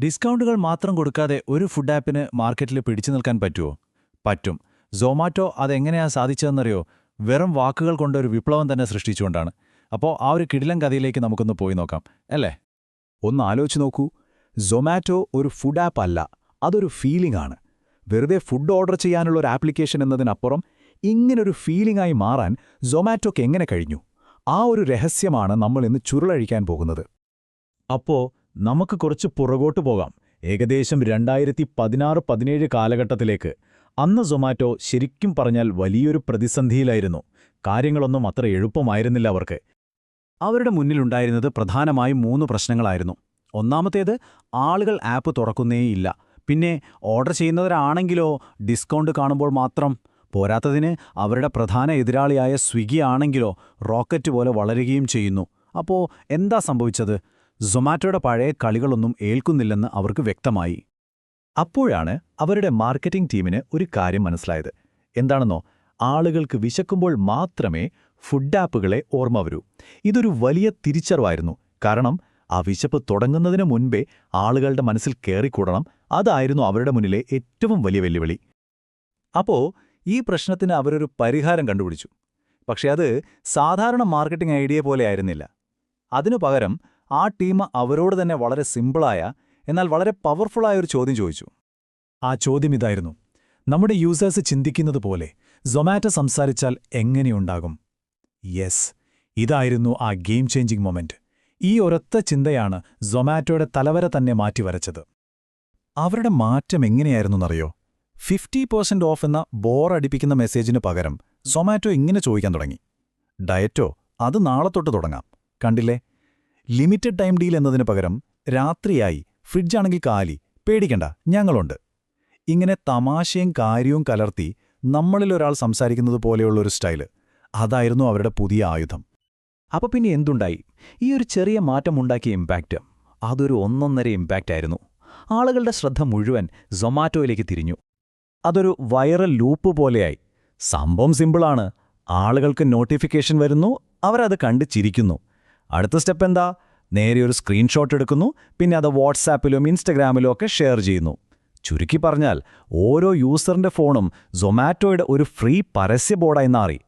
ഡിസ്കൗണ്ടുകൾ മാത്രം കൊടുക്കാതെ ഒരു ഫുഡ് ആപ്പിന് മാർക്കറ്റിൽ പിടിച്ചു നിൽക്കാൻ പറ്റുമോ? പറ്റും. സൊമാറ്റോ അതെങ്ങനെയാ സാധിച്ചതെന്നറിയോ? വെറും വാക്കുകൾ കൊണ്ട് ഒരു വിപ്ലവം തന്നെ സൃഷ്ടിച്ചുകൊണ്ടാണ്. അപ്പോൾ ആ ഒരു കിടിലൻ കഥയിലേക്ക് നമുക്കൊന്ന് പോയി നോക്കാം, അല്ലേ? ഒന്ന് ആലോചിച്ച് നോക്കൂ. സൊമാറ്റോ ഒരു ഫുഡ് ആപ്പ് അല്ല, അതൊരു ഫീലിംഗ് ആണ്. വെറുതെ ഫുഡ് ഓർഡർ ചെയ്യാനുള്ള ഒരു ആപ്ലിക്കേഷൻ എന്നതിനപ്പുറം ഇങ്ങനൊരു ഫീലിംഗായി മാറാൻ സൊമാറ്റോക്ക് എങ്ങനെ കഴിഞ്ഞു? ആ ഒരു രഹസ്യമാണ് നമ്മൾ ഇന്ന് ചുരുളഴിക്കാൻ പോകുന്നത്. അപ്പോൾ നമുക്ക് കുറച്ച് പുറകോട്ട് പോകാം, ഏകദേശം 2016-17 കാലഘട്ടത്തിലേക്ക്. അന്ന് സൊമാറ്റോ ശരിക്കും പറഞ്ഞാൽ വലിയൊരു പ്രതിസന്ധിയിലായിരുന്നു. കാര്യങ്ങളൊന്നും അത്ര എളുപ്പമായിരുന്നില്ല അവർക്ക്. അവരുടെ മുന്നിലുണ്ടായിരുന്നത് പ്രധാനമായും 3 പ്രശ്നങ്ങളായിരുന്നു. ഒന്നാമത്തേത്, ആളുകൾ ആപ്പ് തുറക്കുന്നേയില്ല. പിന്നെ ഓർഡർ ചെയ്യുന്നവരാണെങ്കിലോ ഡിസ്കൗണ്ട് കാണുമ്പോൾ മാത്രം. പോരാത്തതിന് അവരുടെ പ്രധാന എതിരാളിയായ സ്വിഗ്ഗി ആണെങ്കിലോ റോക്കറ്റ് പോലെ വളരുകയും ചെയ്യുന്നു. അപ്പോൾ എന്താ സംഭവിച്ചത്? സൊമാറ്റോയുടെ പഴയ കളികളൊന്നും ഏൽക്കുന്നില്ലെന്ന് അവർക്ക് വ്യക്തമായി. അപ്പോഴാണ് അവരുടെ മാർക്കറ്റിംഗ് ടീമിന് ഒരു കാര്യം മനസ്സിലായത്. എന്താണെന്നോ, ആളുകൾക്ക് വിശക്കുമ്പോൾ മാത്രമേ ഫുഡ് ആപ്പുകളെ ഓർമ്മ വരൂ. ഇതൊരു വലിയ തിരിച്ചറിവായിരുന്നു. കാരണം ആ വിശപ്പ് തുടങ്ങുന്നതിന് മുൻപേ ആളുകളുടെ മനസ്സിൽ കയറിക്കൂടണം. അതായിരുന്നു അവരുടെ മുന്നിലെ ഏറ്റവും വലിയ വെല്ലുവിളി. അപ്പോൾ ഈ പ്രശ്നത്തിന് അവരൊരു പരിഹാരം കണ്ടുപിടിച്ചു. പക്ഷേ അത് സാധാരണ മാർക്കറ്റിംഗ് ഐഡിയ പോലെ ആയിരുന്നില്ല. അതിനു പകരം ആ ടീം അവരോട് തന്നെ വളരെ സിമ്പിളായ, എന്നാൽ വളരെ പവർഫുള്ളായ ഒരു ചോദ്യം ചോദിച്ചു. ആ ചോദ്യം ഇതായിരുന്നു: നമ്മുടെ യൂസേഴ്സ് ചിന്തിക്കുന്നത് പോലെ സൊമാറ്റോ സംസാരിച്ചാൽ എങ്ങനെയുണ്ടാകും? യെസ്, ഇതായിരുന്നു ആ ഗെയിം ചേഞ്ചിങ് മൊമെന്റ്. ഈ ഒരൊറ്റ ചിന്തയാണ് സൊമാറ്റോയുടെ തലവര തന്നെ മാറ്റിവരച്ചത്. അവരുടെ മാറ്റം എങ്ങനെയായിരുന്നറിയോ? 50% ഓഫ് എന്ന ബോറടിപ്പിക്കുന്ന മെസ്സേജിന് പകരം സൊമാറ്റോ ഇങ്ങനെ ചോദിക്കാൻ തുടങ്ങി: ഡയറ്റോ? അത് നാളെ തൊട്ട് തുടങ്ങാം. കണ്ടില്ലേ? ലിമിറ്റഡ് ടൈം ഡീൽ എന്നതിന് പകരം രാത്രിയായി, ഫ്രിഡ്ജാണെങ്കിൽ കാലി, പേടിക്കണ്ട, ഞങ്ങളുണ്ട്. ഇങ്ങനെ തമാശയും കാര്യവും കലർത്തി നമ്മളിലൊരാൾ സംസാരിക്കുന്നത് പോലെയുള്ളൊരു സ്റ്റൈല്, അതായിരുന്നു അവരുടെ പുതിയ ആയുധം. അപ്പോൾ പിന്നെ എന്തുണ്ടായി? ഈ ഒരു ചെറിയ മാറ്റമുണ്ടാക്കിയ ഇമ്പാക്റ്റ്, അതൊരു ഒന്നൊന്നര ഇമ്പാക്റ്റായിരുന്നു. ആളുകളുടെ ശ്രദ്ധ മുഴുവൻ സൊമാറ്റോയിലേക്ക് തിരിഞ്ഞു. അതൊരു വൈറൽ ലൂപ്പ് പോലെയായി. സംഭവം സിമ്പിളാണ്. ആളുകൾക്ക് നോട്ടിഫിക്കേഷൻ വരുന്നു, അവരത് കണ്ട് ചിരിക്കുന്നു. അടുത്ത സ്റ്റെപ്പ് എന്താ? നേരെ ഒരു സ്ക്രീൻഷോട്ട് എടുക്കുന്നു, പിന്നെ അത് വാട്സാപ്പിലും ഇൻസ്റ്റഗ്രാമിലും ഒക്കെ ഷെയർ ചെയ്യുന്നു. ചുരുക്കി പറഞ്ഞാൽ ഓരോ യൂസറിന്റെ ഫോണും സൊമാറ്റോയുടെ ഒരു ഫ്രീ പരസ്യ ബോർഡായി മാറി.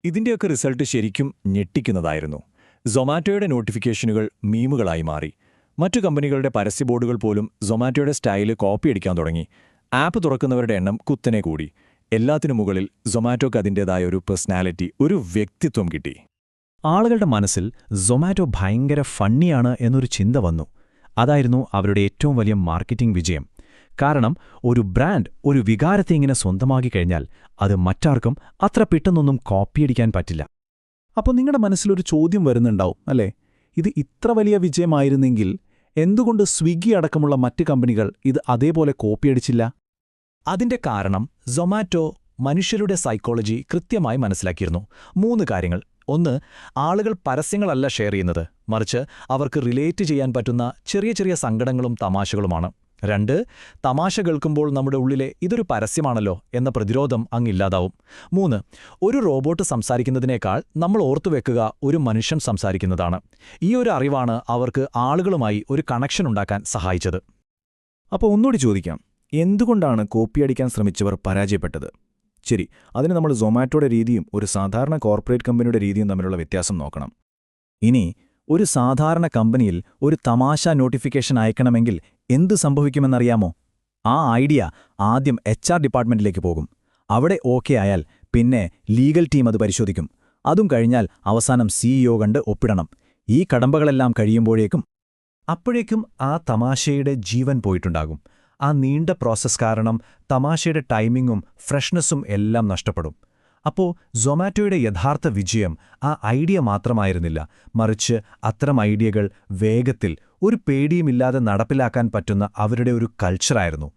ഇതിന്റെയൊക്കെ റിസൾട്ട് ശരിക്കും ഞെട്ടിക്കുന്നതായിരുന്നു. സൊമാറ്റോയുടെ നോട്ടിഫിക്കേഷനുകൾ മീമുകളായി മാറി. മറ്റു കമ്പനികളുടെ പരസ്യ ബോർഡുകൾ പോലും സൊമാറ്റോയുടെ സ്റ്റൈല് കോപ്പിയടിക്കാൻ തുടങ്ങി. ആപ്പ് തുറക്കുന്നവരുടെ എണ്ണം കുത്തനെ കൂടി. എല്ലാത്തിനു മുകളിൽ സൊമാറ്റോക്ക് അതിൻ്റേതായ ഒരു പേഴ്സണാലിറ്റി, ഒരു വ്യക്തിത്വം കിട്ടി. ആളുകളുടെ മനസ്സിൽ സൊമാറ്റോ ഭയങ്കര ഫണ്ണിയാണ് എന്നൊരു ചിന്ത വന്നു. അതായിരുന്നു അവരുടെ ഏറ്റവും വലിയ മാർക്കറ്റിംഗ് വിജയം. കാരണം ഒരു ബ്രാൻഡ് ഒരു വികാരത്തെ ഇങ്ങനെ സ്വന്തമാക്കി കഴിഞ്ഞാൽ അത് മറ്റാർക്കും അത്ര പെട്ടെന്നൊന്നും കോപ്പിയടിക്കാൻ പറ്റില്ല. അപ്പോൾ നിങ്ങളുടെ മനസ്സിലൊരു ചോദ്യം വരുന്നുണ്ടാവും, അല്ലേ? ഇത് ഇത്ര വലിയ വിജയമായിരുന്നെങ്കിൽ എന്തുകൊണ്ട് സ്വിഗ്ഗി അടക്കമുള്ള മറ്റ് കമ്പനികൾ ഇത് അതേപോലെ കോപ്പിയടിച്ചില്ല? അതിന്റെ കാരണം സൊമാറ്റോ മനുഷ്യരുടെ സൈക്കോളജി കൃത്യമായി മനസ്സിലാക്കിയിരുന്നു. 3 കാര്യങ്ങൾ. 1, ആളുകൾ പരസ്യങ്ങളല്ല ഷെയർ ചെയ്യുന്നത്, മറിച്ച് അവർക്ക് റിലേറ്റ് ചെയ്യാൻ പറ്റുന്ന ചെറിയ ചെറിയ സങ്കടങ്ങളും തമാശകളുമാണ്. 2, തമാശ കേൾക്കുമ്പോൾ നമ്മുടെ ഉള്ളിലെ ഇതൊരു പരസ്യമാണല്ലോ എന്ന പ്രതിരോധം അങ്ങില്ലാതാവും. 3, ഒരു റോബോട്ട് സംസാരിക്കുന്നതിനേക്കാൾ നമ്മൾ ഓർത്തുവെക്കുക ഒരു മനുഷ്യൻ സംസാരിക്കുന്നതാണ്. ഈ ഒരു അറിവാണ് അവർക്ക് ആളുകളുമായി ഒരു കണക്ഷൻ ഉണ്ടാക്കാൻ സഹായിച്ചത്. അപ്പോൾ ഒന്നുകൂടി ചോദിക്കാം, എന്തുകൊണ്ടാണ് കോപ്പിയടിക്കാൻ ശ്രമിച്ചവർ പരാജയപ്പെട്ടത്? ശരി, അതിന് നമ്മൾ സൊമാറ്റോയുടെ രീതിയും ഒരു സാധാരണ കോർപ്പറേറ്റ് കമ്പനിയുടെ രീതിയും തമ്മിലുള്ള വ്യത്യാസം നോക്കണം. ഇനി ഒരു സാധാരണ കമ്പനിയിൽ ഒരു തമാശ നോട്ടിഫിക്കേഷൻ അയക്കണമെങ്കിൽ എന്ത് സംഭവിക്കുമെന്നറിയാമോ? ആ ഐഡിയ ആദ്യം HR ഡിപ്പാർട്ട്മെന്റിലേക്ക് പോകും. അവിടെ ഓക്കെ ആയാൽ പിന്നെ ലീഗൽ ടീം അത് പരിശോധിക്കും. അതും കഴിഞ്ഞാൽ അവസാനം CEO കണ്ട് ഒപ്പിടണം. ഈ കടമ്പകളെല്ലാം കഴിയുമ്പോഴേക്കും ആ തമാശയുടെ ജീവൻ പോയിട്ടുണ്ടാകും. ആ നീണ്ട പ്രോസസ് കാരണം തമാശയുടെ ടൈമിങ്ങും ഫ്രഷ്നെസ്സും എല്ലാം നഷ്ടപ്പെടും. അപ്പോൾ സൊമാറ്റോയുടെ യഥാർത്ഥ വിജയം ആ ഐഡിയ മാത്രമായിരുന്നില്ല, മറിച്ച് അത്തരം ഐഡിയകൾ വേഗത്തിൽ, ഒരു പേടിയുമില്ലാതെ നടപ്പിലാക്കാൻ പറ്റുന്ന അവരുടെ ഒരു കൾച്ചറായിരുന്നു.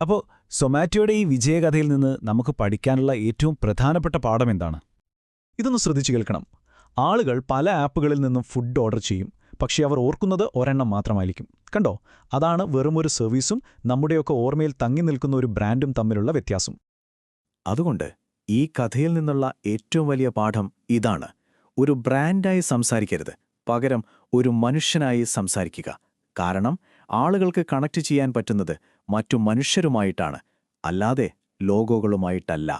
അപ്പോൾ സൊമാറ്റോയുടെ ഈ വിജയകഥയിൽ നിന്ന് നമുക്ക് പഠിക്കാനുള്ള ഏറ്റവും പ്രധാനപ്പെട്ട പാഠം എന്താണ്? ഇതൊന്ന് ശ്രദ്ധിച്ചു കേൾക്കണം. ആളുകൾ പല ആപ്പുകളിൽ നിന്നും ഫുഡ് ഓർഡർ ചെയ്യും, പക്ഷേ അവർ ഓർക്കുന്നത് ഒരെണ്ണം മാത്രമായിരിക്കും. കണ്ടോ? അതാണ് വെറുമൊരു സർവീസും നമ്മുടെയൊക്കെ ഓർമ്മയിൽ തങ്ങി നിൽക്കുന്ന ഒരു ബ്രാൻഡും തമ്മിലുള്ള വ്യത്യാസം. അതുകൊണ്ട് ഈ കഥയിൽ നിന്നുള്ള ഏറ്റവും വലിയ പാഠം ഇതാണ്: ഒരു ബ്രാൻഡായി സംസാരിക്കരുത്, പകരം ഒരു മനുഷ്യനായി സംസാരിക്കുക. കാരണം ആളുകൾക്ക് കണക്ട് ചെയ്യാൻ പറ്റുന്നത് മറ്റു മനുഷ്യരുമായിട്ടാണ്, അല്ലാതെ ലോഗോകളുമായിട്ടല്ല.